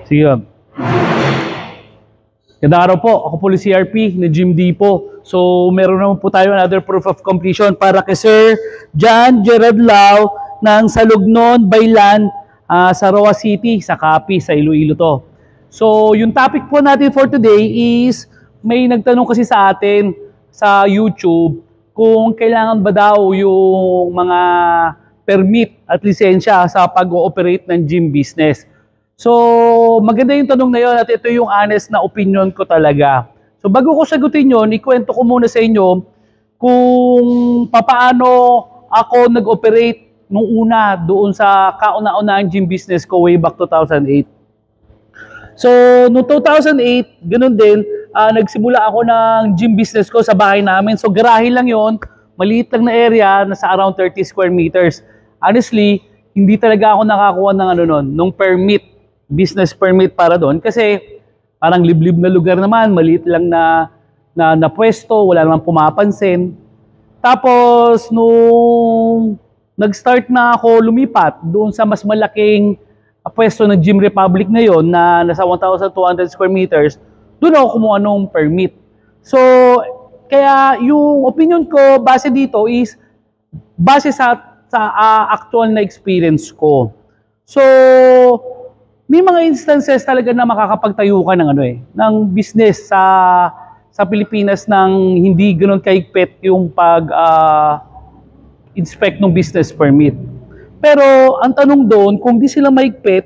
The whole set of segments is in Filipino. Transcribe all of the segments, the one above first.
Sige. Gandang araw po. Ako po si CRP na Jim D po. So, meron naman po tayo another proof of completion para kay Sir John Gerard Lau ng Salugnon, Baylan, sa Roa City, sa Capi, sa Iloilo to. So, yung topic po natin for today is may nagtanong kasi sa atin sa YouTube kung kailangan ba daw yung mga permit at lisensya sa pag-ooperate ng gym business. So, maganda yung tanong na yun at ito yung honest na opinion ko talaga. So, bago ko sagutin yun, ikwento ko muna sa inyo kung papaano ako nag-operate nung una doon sa kauna-unahang gym business ko way back 2008. So, noong 2008, ganun din, nagsimula ako ng gym business ko sa bahay namin. So, garahe lang yon, maliit lang na area, nasa around 30 square meters. Honestly, hindi talaga ako nakakuha ng nung permit, business permit para doon kasi parang liblib na lugar naman, maliit lang na pwesto, wala namang pumapansin. Tapos nung nag-start na ako lumipat doon sa mas malaking pwesto ng Gym Republic ngayon na nasa 1,200 square meters, doon ako kumuha ng permit. So, kaya yung opinion ko base dito is base sa actual na experience ko. So, may mga instances talaga na makakapagtayo ka ng ng business sa Pilipinas nang hindi ganoon kahigpit yung inspect ng business permit. Pero ang tanong doon, kung di sila mahigpit,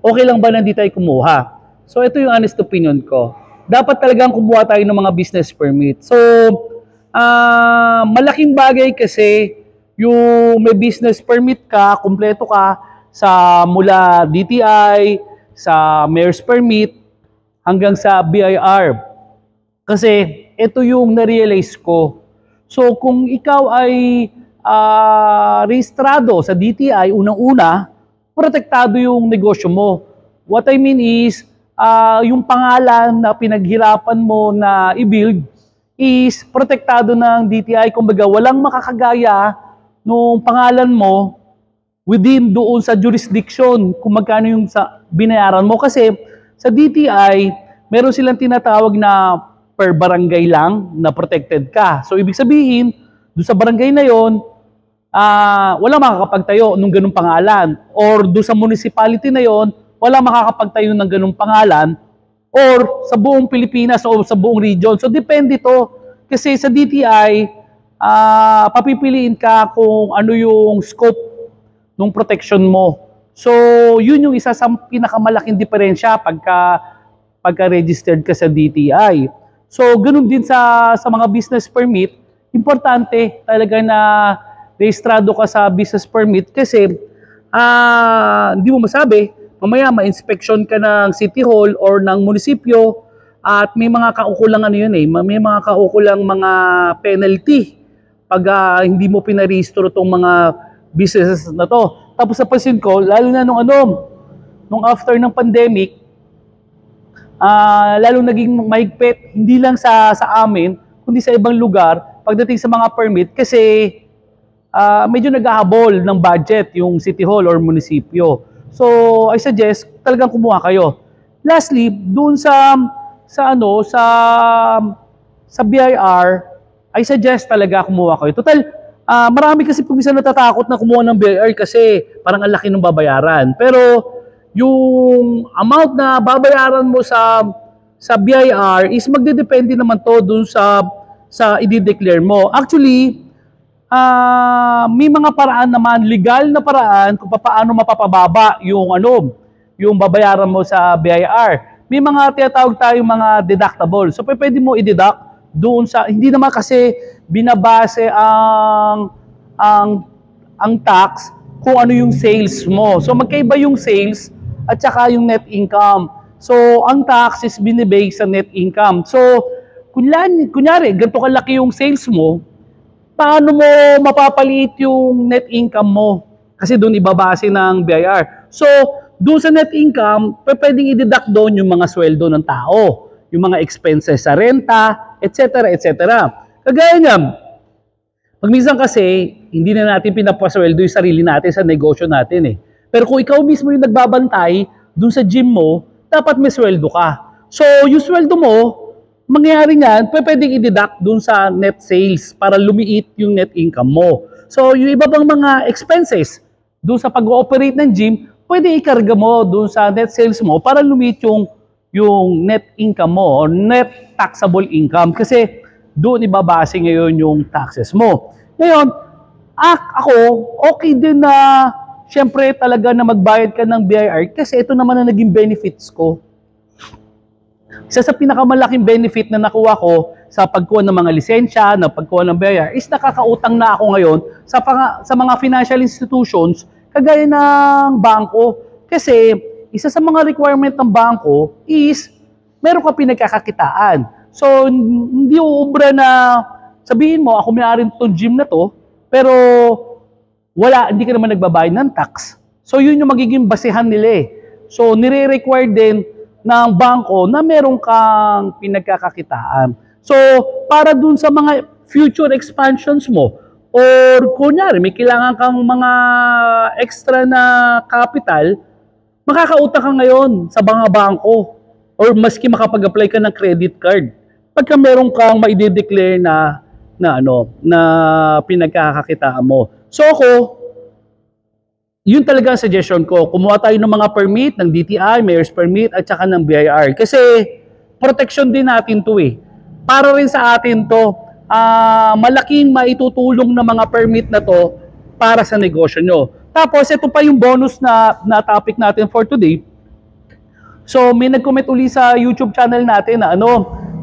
okay lang ba na hindi tayo kumuha? So ito yung honest opinion ko. Dapat talagang kumuha tayo ng mga business permit. So malaking bagay kasi yung may business permit ka, kumpleto ka, sa mula DTI, sa Mayor's Permit, hanggang sa BIR. Kasi ito yung na-realize ko. So kung ikaw ay rehistrado sa DTI, unang-una, protektado yung negosyo mo. What I mean is, yung pangalan na pinaghirapan mo na i-build is protektado ng DTI. Kumbaga, walang makakagaya nung pangalan mo within doon sa jurisdiction kung magkano yung binayaran mo. Kasi sa DTI, meron silang tinatawag na per barangay lang na protected ka. So, ibig sabihin, doon sa barangay na yon, wala makakapagtayo ng ganung pangalan. Or doon sa municipality na yon, wala makakapagtayo ng ganung pangalan. Or sa buong Pilipinas o sa buong region. So, depende to. Kasi sa DTI, papipiliin ka kung ano yung scope ng protection mo. So, yun yung isa sa pinakamalaking diferensya pagka-registered ka sa DTI. So, ganun din sa mga business permit, importante talaga na rehistrado ka sa business permit kasi hindi mo masabi, mamaya ma-inspection ka ng City Hall or ng munisipyo at may mga kaukulang may mga kaukulang mga penalty pag hindi mo pinarehistro tong mga businesses na to. Tapos napansin ko, lalo na nung after ng pandemic, lalo naging mahigpit, hindi lang sa amin, kundi sa ibang lugar, pagdating sa mga permit, kasi medyo naghahabol ng budget yung City Hall or munisipyo. So, I suggest, talagang kumuha kayo. Lastly, doon sa BIR, I suggest talaga kumuha kayo. Total, marami kasi pag minsan natatakot na kumuha ng BIR kasi parang ang laki ng babayaran. Pero yung amount na babayaran mo sa BIR is magdedepende naman to dun sa i-declare mo. Actually, may mga paraan naman, legal na paraan kung paano mapapababa yung babayaran mo sa BIR. May mga tinatawag tayong mga deductible. So pwede mo i-deduct doon sa, hindi naman kasi binabase ang tax kung ano yung sales mo. So magkaiba yung sales at saka yung net income. So ang tax is binibase sa net income. So kunyari ganito kalaki yung sales mo, paano mo mapapaliit yung net income mo? Kasi doon ibabase ng BIR. So doon sa net income, pwedeng i-deduct doon yung mga sweldo ng tao, yung mga expenses sa renta, etc. etc. Kagaya niyan, pag minsan kasi, hindi na natin pinapasweldo yung sarili natin sa negosyo natin eh. Pero kung ikaw mismo yung nagbabantay dun sa gym mo, dapat may sweldo ka. So, yung sweldo mo, mangyayari niyan, pwedeng i-deduct dun sa net sales para lumiit yung net income mo. So, yung iba bang mga expenses dun sa pag-ooperate ng gym, pwede ikarga mo dun sa net sales mo para lumiit yung net income mo or net taxable income. Kasi doon ibabase ngayon yung taxes mo. Ngayon, ako, okay din na syempre talaga na magbayad ka ng BIR kasi ito naman ang naging benefits ko. Isa sa pinakamalaking benefit na nakuha ko sa pagkuha ng mga lisensya, na pagkuha ng BIR, is nakakautang na ako ngayon sa mga financial institutions kagaya ng bangko. Kasi isa sa mga requirement ng bangko is meron ka pinagkakakitaan. So, hindi uubra na sabihin mo, ako may-ari itong gym na to, pero hindi ka naman nagbabayad ng tax. So, yun yung magiging basehan nila eh. So, nire-require din ng bangko na meron kang pinagkakakitaan. So, para dun sa mga future expansions mo, or kunyari, may kailangan kang mga extra na capital, makakautang ka ngayon sa mga bangko or maski makapag-apply ka ng credit card. Pagka meron kang ma-declare na pinagkakakitaan mo. So ako, yun talaga ang suggestion ko. Kumuha tayo ng mga permit ng DTI, Mayor's Permit, at saka ng BIR. Kasi protection din natin to eh. Para rin sa atin to, malaking maitutulong na mga permit na to para sa negosyo nyo. Tapos, ito pa yung bonus na topic natin for today. So, may nag-comment uli sa YouTube channel natin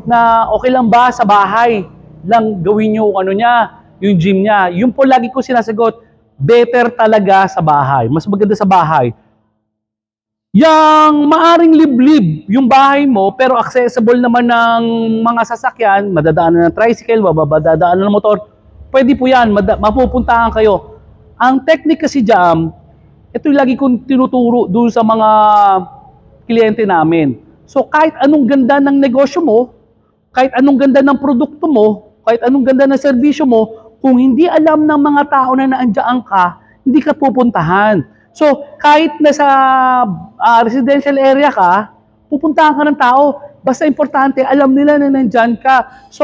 na okay lang ba sa bahay lang gawin nyo yung gym niya. Yung po lagi ko sinasagot, better talaga sa bahay. Mas maganda sa bahay. Yang maaring liblib yung bahay mo, pero accessible naman ng mga sasakyan, madadaanan ng tricycle, madadaanan ng motor, pwede po yan, mapupuntahan kayo. Ang technique kasi dyan, ito yung lagi kong tinuturo doon sa mga kliyente namin. So kahit anong ganda ng negosyo mo, kahit anong ganda ng produkto mo, kahit anong ganda ng serbisyo mo, kung hindi alam ng mga tao na naandyan ka, hindi ka pupuntahan. So, kahit nasa residential area ka, pupuntahan ka ng tao. Basta importante, alam nila na nandyan ka. So,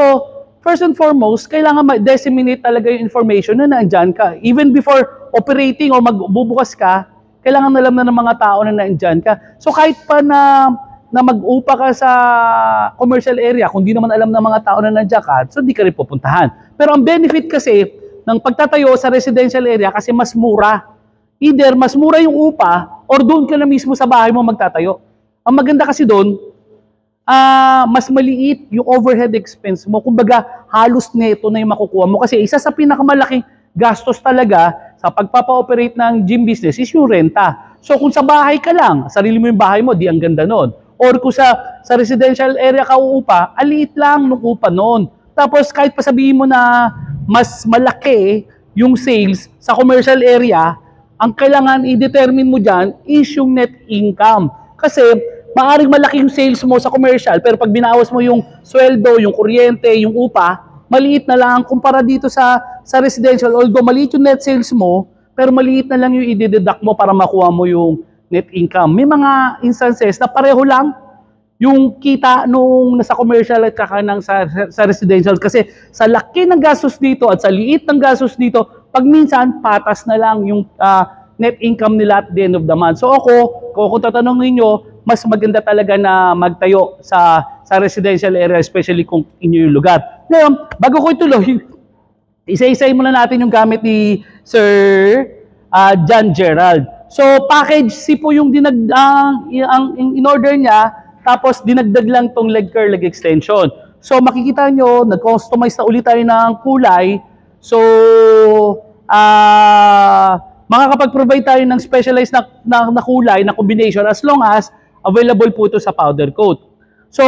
first and foremost, kailangan ma-disseminate talaga yung information na nandyan ka. Even before operating o magbubukas ka, kailangan alam na ng mga tao na nandyan ka. So, kahit pa na mag-upa ka sa commercial area, kung di naman alam ng mga tao na nandyan ka, so di ka rin pupuntahan. Pero ang benefit kasi ng pagtatayo sa residential area kasi mas mura. Either mas mura yung upa or doon ka na mismo sa bahay mo magtatayo. Ang maganda kasi doon, mas maliit yung overhead expense mo. Kumbaga, halos neto na yung makukuha mo. Kasi isa sa pinakamalaking gastos talaga sa pagpapa-operate ng gym business is yung renta. So kung sa bahay ka lang, sarili mo yung bahay mo, di ang ganda nun. Or kung sa residential area ka uupa, aliit lang nung upa nun. Tapos kahit pa sabihin mo na mas malaki yung sales sa commercial area, ang kailangan i-determine mo dyan is yung net income. Kasi maaring malaki yung sales mo sa commercial, pero pag binawas mo yung sweldo, yung kuryente, yung upa, maliit na lang kumpara dito sa residential. Although maliit yung net sales mo, pero maliit na lang yung i-deduct mo para makuha mo yung net income. May mga instances na pareho lang yung kita nung nasa commercial at kakanang sa residential. Kasi sa laki ng gastos dito at sa liit ng gastos dito, pag minsan patas na lang yung net income nila at the end of the month. So ako, kung tatanungin nyo, mas maganda talaga na magtayo sa residential area, especially kung inyo yung lugar. Ngayon, bago ko ituloy, isa-isay muna natin yung gamit ni Sir John Gerald. So, package C po yung in-order niya, tapos dinagdag lang tong leg curl, leg extension. So, makikita nyo, nag-customize na ulit tayo ng kulay. So, makakapag-provide tayo ng specialized na kulay, na combination, as long as available po ito sa powder coat. So,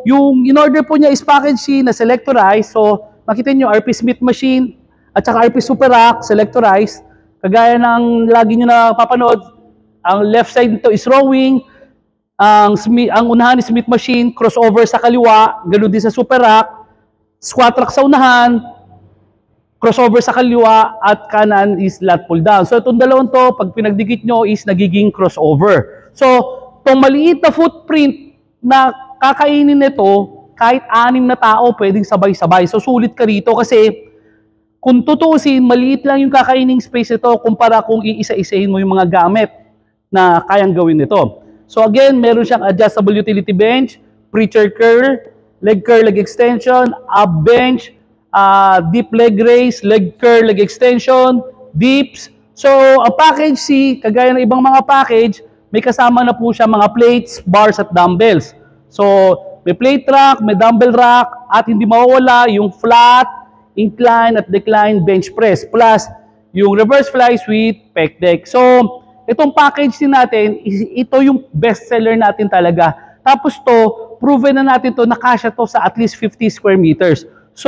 yung in-order po niya is package C na selectorized. So, makita nyo, RP Smith machine at saka RP Super Rack, selectorized. Kagaya ng lagi nyo na papanood, ang left side nito is rowing, ang unahan is Smith machine, crossover sa kaliwa, ganoon din sa Super Rack, squat rack sa unahan, crossover sa kaliwa, at kanan is lat pull down. So itong dalawang to, pag pinagdikit nyo is nagiging crossover. So, itong maliit na footprint na kakainin nito, kahit 6 na tao pwedeng sabay-sabay. So sulit ka rito kasi kung tutuusin, maliit lang yung kakaining space nito kumpara kung iisa-isahin mo yung mga gamit na kayang gawin nito. So again, meron siyang adjustable utility bench, preacher curl, leg extension, up bench, deep leg raise, leg curl, leg extension, dips. So ang package C, kagaya ng ibang mga package, may kasama na po siya mga plates, bars at dumbbells. So may plate rack, may dumbbell rack, at hindi mawawala yung flat, incline at decline bench press plus yung reverse fly with pec deck. So itong package din natin, ito yung best seller natin talaga. Tapos to, proven na natin to, nakasya to sa at least 50 square meters. So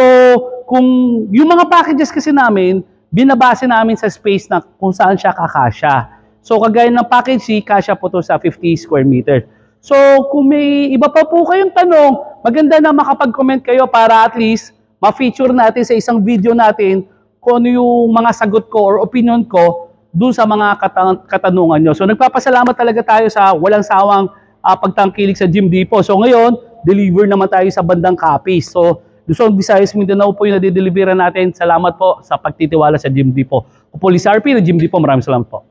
kung yung mga packages kasi namin, binabase namin sa space na kung saan siya kakasya. So kagaya ng package C, kasya po to sa 50 square meters. So kung may iba pa po kayong tanong, maganda na makapag-comment kayo para at least ma-feature natin sa isang video natin kung ano yung mga sagot ko or opinion ko dun sa mga katanungan nyo. So nagpapasalamat talaga tayo sa walang sawang pagtangkilik sa Gym Depot. So ngayon, deliver naman tayo sa bandang Capiz. So Luzon, Visayas, Mindanao po yung nadideliveran natin. Salamat po sa pagtitiwala sa Gym Depot. Ako po, Liz RP ng Gym Depot. Maraming salamat po.